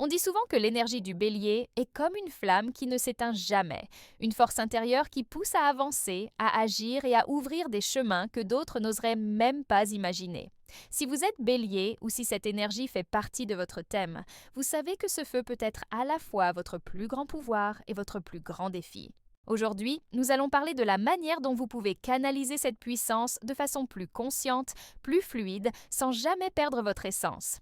On dit souvent que l'énergie du bélier est comme une flamme qui ne s'éteint jamais, une force intérieure qui pousse à avancer, à agir et à ouvrir des chemins que d'autres n'oseraient même pas imaginer. Si vous êtes bélier ou si cette énergie fait partie de votre thème, vous savez que ce feu peut être à la fois votre plus grand pouvoir et votre plus grand défi. Aujourd'hui, nous allons parler de la manière dont vous pouvez canaliser cette puissance de façon plus consciente, plus fluide, sans jamais perdre votre essence.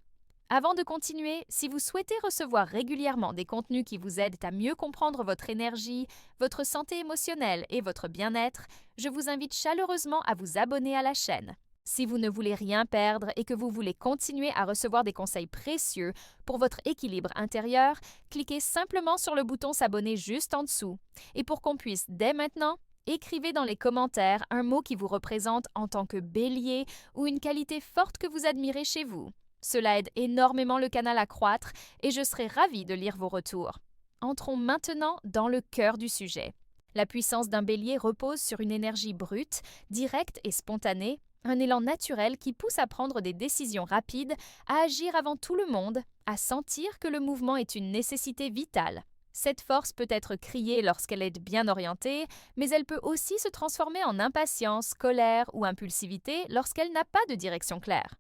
Avant de continuer, si vous souhaitez recevoir régulièrement des contenus qui vous aident à mieux comprendre votre énergie, votre santé émotionnelle et votre bien-être, je vous invite chaleureusement à vous abonner à la chaîne. Si vous ne voulez rien perdre et que vous voulez continuer à recevoir des conseils précieux pour votre équilibre intérieur, cliquez simplement sur le bouton s'abonner juste en dessous. Et pour qu'on puisse dès maintenant, écrivez dans les commentaires un mot qui vous représente en tant que bélier ou une qualité forte que vous admirez chez vous. Cela aide énormément le canal à croître et je serai ravie de lire vos retours. Entrons maintenant dans le cœur du sujet. La puissance d'un bélier repose sur une énergie brute, directe et spontanée, un élan naturel qui pousse à prendre des décisions rapides, à agir avant tout le monde, à sentir que le mouvement est une nécessité vitale. Cette force peut être criée lorsqu'elle est bien orientée, mais elle peut aussi se transformer en impatience, colère ou impulsivité lorsqu'elle n'a pas de direction claire.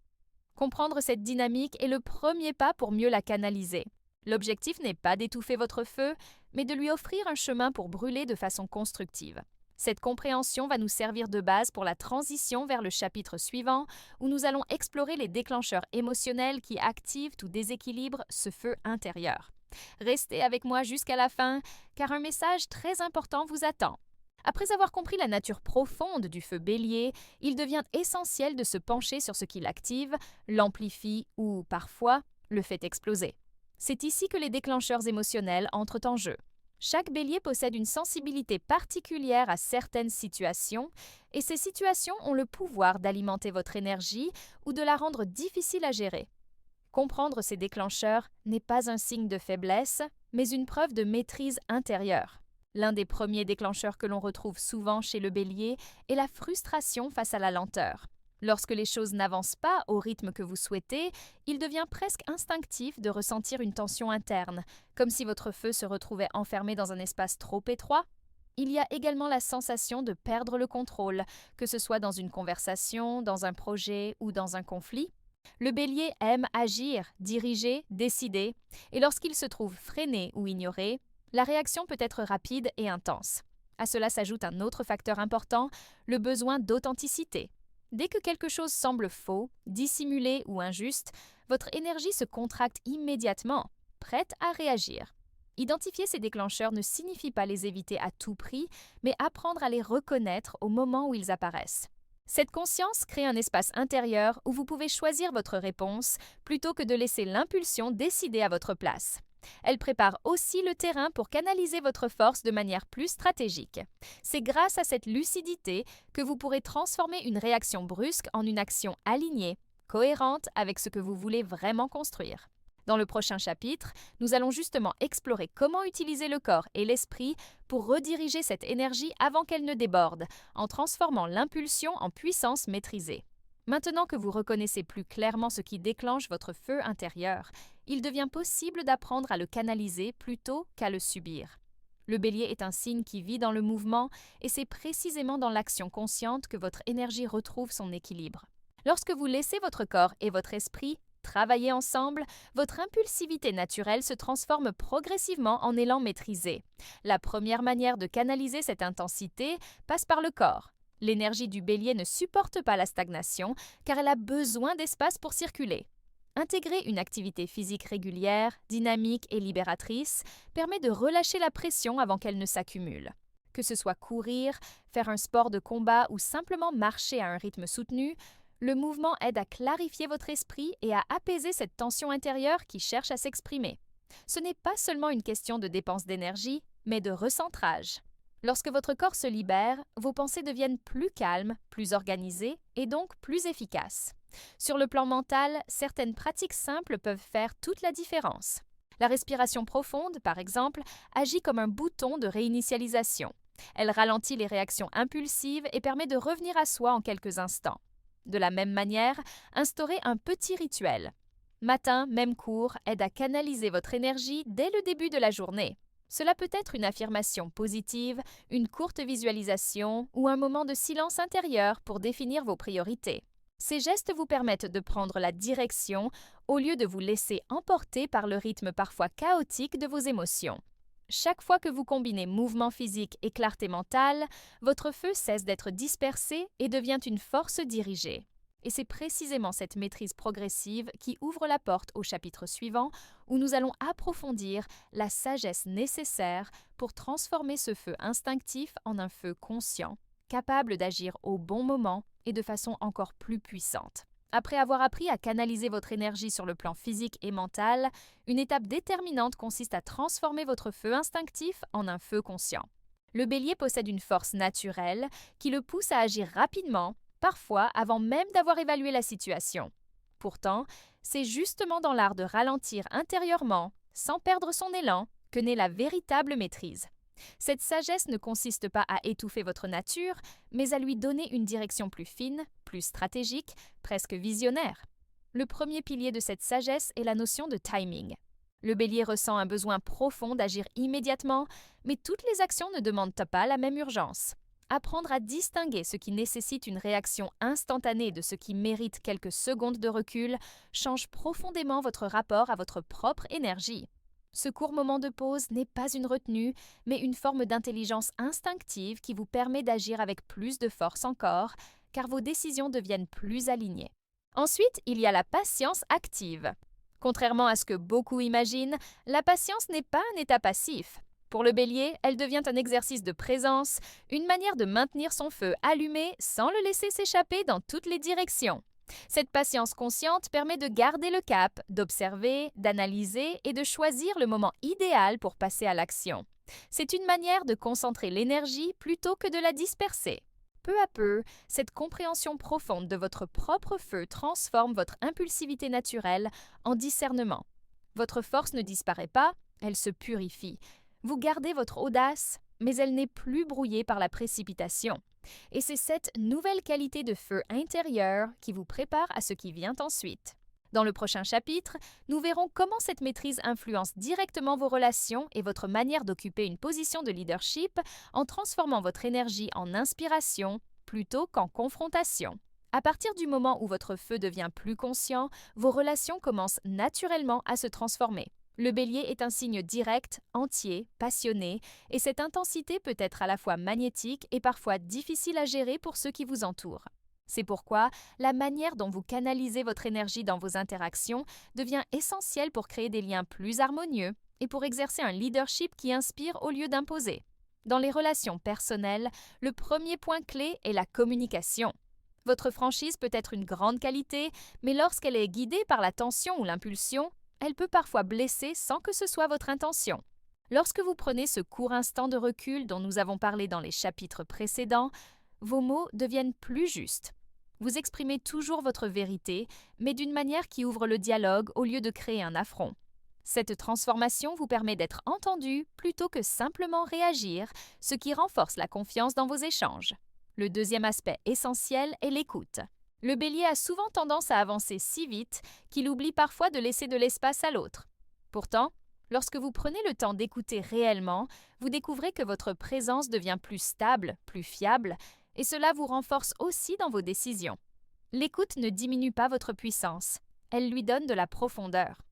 Comprendre cette dynamique est le premier pas pour mieux la canaliser. L'objectif n'est pas d'étouffer votre feu, mais de lui offrir un chemin pour brûler de façon constructive. Cette compréhension va nous servir de base pour la transition vers le chapitre suivant, où nous allons explorer les déclencheurs émotionnels qui activent ou déséquilibrent ce feu intérieur. Restez avec moi jusqu'à la fin, car un message très important vous attend. Après avoir compris la nature profonde du feu bélier, il devient essentiel de se pencher sur ce qui l'active, l'amplifie ou, parfois, le fait exploser. C'est ici que les déclencheurs émotionnels entrent en jeu. Chaque bélier possède une sensibilité particulière à certaines situations, et ces situations ont le pouvoir d'alimenter votre énergie ou de la rendre difficile à gérer. Comprendre ces déclencheurs n'est pas un signe de faiblesse, mais une preuve de maîtrise intérieure. L'un des premiers déclencheurs que l'on retrouve souvent chez le bélier est la frustration face à la lenteur. Lorsque les choses n'avancent pas au rythme que vous souhaitez, il devient presque instinctif de ressentir une tension interne, comme si votre feu se retrouvait enfermé dans un espace trop étroit. Il y a également la sensation de perdre le contrôle, que ce soit dans une conversation, dans un projet ou dans un conflit. Le bélier aime agir, diriger, décider, et lorsqu'il se trouve freiné ou ignoré, la réaction peut être rapide et intense. À cela s'ajoute un autre facteur important, le besoin d'authenticité. Dès que quelque chose semble faux, dissimulé ou injuste, votre énergie se contracte immédiatement, prête à réagir. Identifier ces déclencheurs ne signifie pas les éviter à tout prix, mais apprendre à les reconnaître au moment où ils apparaissent. Cette conscience crée un espace intérieur où vous pouvez choisir votre réponse plutôt que de laisser l'impulsion décider à votre place. Elle prépare aussi le terrain pour canaliser votre force de manière plus stratégique. C'est grâce à cette lucidité que vous pourrez transformer une réaction brusque en une action alignée, cohérente avec ce que vous voulez vraiment construire. Dans le prochain chapitre, nous allons justement explorer comment utiliser le corps et l'esprit pour rediriger cette énergie avant qu'elle ne déborde, en transformant l'impulsion en puissance maîtrisée. Maintenant que vous reconnaissez plus clairement ce qui déclenche votre feu intérieur, il devient possible d'apprendre à le canaliser plutôt qu'à le subir. Le bélier est un signe qui vit dans le mouvement et c'est précisément dans l'action consciente que votre énergie retrouve son équilibre. Lorsque vous laissez votre corps et votre esprit travailler ensemble, votre impulsivité naturelle se transforme progressivement en élan maîtrisé. La première manière de canaliser cette intensité passe par le corps. L'énergie du bélier ne supporte pas la stagnation car elle a besoin d'espace pour circuler. Intégrer une activité physique régulière, dynamique et libératrice permet de relâcher la pression avant qu'elle ne s'accumule. Que ce soit courir, faire un sport de combat ou simplement marcher à un rythme soutenu, le mouvement aide à clarifier votre esprit et à apaiser cette tension intérieure qui cherche à s'exprimer. Ce n'est pas seulement une question de dépense d'énergie, mais de recentrage. Lorsque votre corps se libère, vos pensées deviennent plus calmes, plus organisées et donc plus efficaces. Sur le plan mental, certaines pratiques simples peuvent faire toute la différence. La respiration profonde, par exemple, agit comme un bouton de réinitialisation. Elle ralentit les réactions impulsives et permet de revenir à soi en quelques instants. De la même manière, instaurez un petit rituel. Matin, même cours, aide à canaliser votre énergie dès le début de la journée. Cela peut être une affirmation positive, une courte visualisation ou un moment de silence intérieur pour définir vos priorités. Ces gestes vous permettent de prendre la direction au lieu de vous laisser emporter par le rythme parfois chaotique de vos émotions. Chaque fois que vous combinez mouvement physique et clarté mentale, votre feu cesse d'être dispersé et devient une force dirigée. Et c'est précisément cette maîtrise progressive qui ouvre la porte au chapitre suivant, où nous allons approfondir la sagesse nécessaire pour transformer ce feu instinctif en un feu conscient, capable d'agir au bon moment et de façon encore plus puissante. Après avoir appris à canaliser votre énergie sur le plan physique et mental, une étape déterminante consiste à transformer votre feu instinctif en un feu conscient. Le Bélier possède une force naturelle qui le pousse à agir rapidement, parfois avant même d'avoir évalué la situation. Pourtant, c'est justement dans l'art de ralentir intérieurement, sans perdre son élan, que naît la véritable maîtrise. Cette sagesse ne consiste pas à étouffer votre nature, mais à lui donner une direction plus fine, plus stratégique, presque visionnaire. Le premier pilier de cette sagesse est la notion de timing. Le Bélier ressent un besoin profond d'agir immédiatement, mais toutes les actions ne demandent pas la même urgence. Apprendre à distinguer ce qui nécessite une réaction instantanée de ce qui mérite quelques secondes de recul change profondément votre rapport à votre propre énergie. Ce court moment de pause n'est pas une retenue, mais une forme d'intelligence instinctive qui vous permet d'agir avec plus de force encore, car vos décisions deviennent plus alignées. Ensuite, il y a la patience active. Contrairement à ce que beaucoup imaginent, la patience n'est pas un état passif. Pour le Bélier, elle devient un exercice de présence, une manière de maintenir son feu allumé sans le laisser s'échapper dans toutes les directions. Cette patience consciente permet de garder le cap, d'observer, d'analyser et de choisir le moment idéal pour passer à l'action. C'est une manière de concentrer l'énergie plutôt que de la disperser. Peu à peu, cette compréhension profonde de votre propre feu transforme votre impulsivité naturelle en discernement. Votre force ne disparaît pas, elle se purifie. Vous gardez votre audace, mais elle n'est plus brouillée par la précipitation. Et c'est cette nouvelle qualité de feu intérieur qui vous prépare à ce qui vient ensuite. Dans le prochain chapitre, nous verrons comment cette maîtrise influence directement vos relations et votre manière d'occuper une position de leadership en transformant votre énergie en inspiration plutôt qu'en confrontation. À partir du moment où votre feu devient plus conscient, vos relations commencent naturellement à se transformer. Le Bélier est un signe direct, entier, passionné, et cette intensité peut être à la fois magnétique et parfois difficile à gérer pour ceux qui vous entourent. C'est pourquoi la manière dont vous canalisez votre énergie dans vos interactions devient essentielle pour créer des liens plus harmonieux et pour exercer un leadership qui inspire au lieu d'imposer. Dans les relations personnelles, le premier point clé est la communication. Votre franchise peut être une grande qualité, mais lorsqu'elle est guidée par la tension ou l'impulsion, elle peut parfois blesser sans que ce soit votre intention. Lorsque vous prenez ce court instant de recul dont nous avons parlé dans les chapitres précédents, vos mots deviennent plus justes. Vous exprimez toujours votre vérité, mais d'une manière qui ouvre le dialogue au lieu de créer un affront. Cette transformation vous permet d'être entendu plutôt que simplement réagir, ce qui renforce la confiance dans vos échanges. Le deuxième aspect essentiel est l'écoute. Le Bélier a souvent tendance à avancer si vite qu'il oublie parfois de laisser de l'espace à l'autre. Pourtant, lorsque vous prenez le temps d'écouter réellement, vous découvrez que votre présence devient plus stable, plus fiable, et cela vous renforce aussi dans vos décisions. L'écoute ne diminue pas votre puissance, elle lui donne de la profondeur.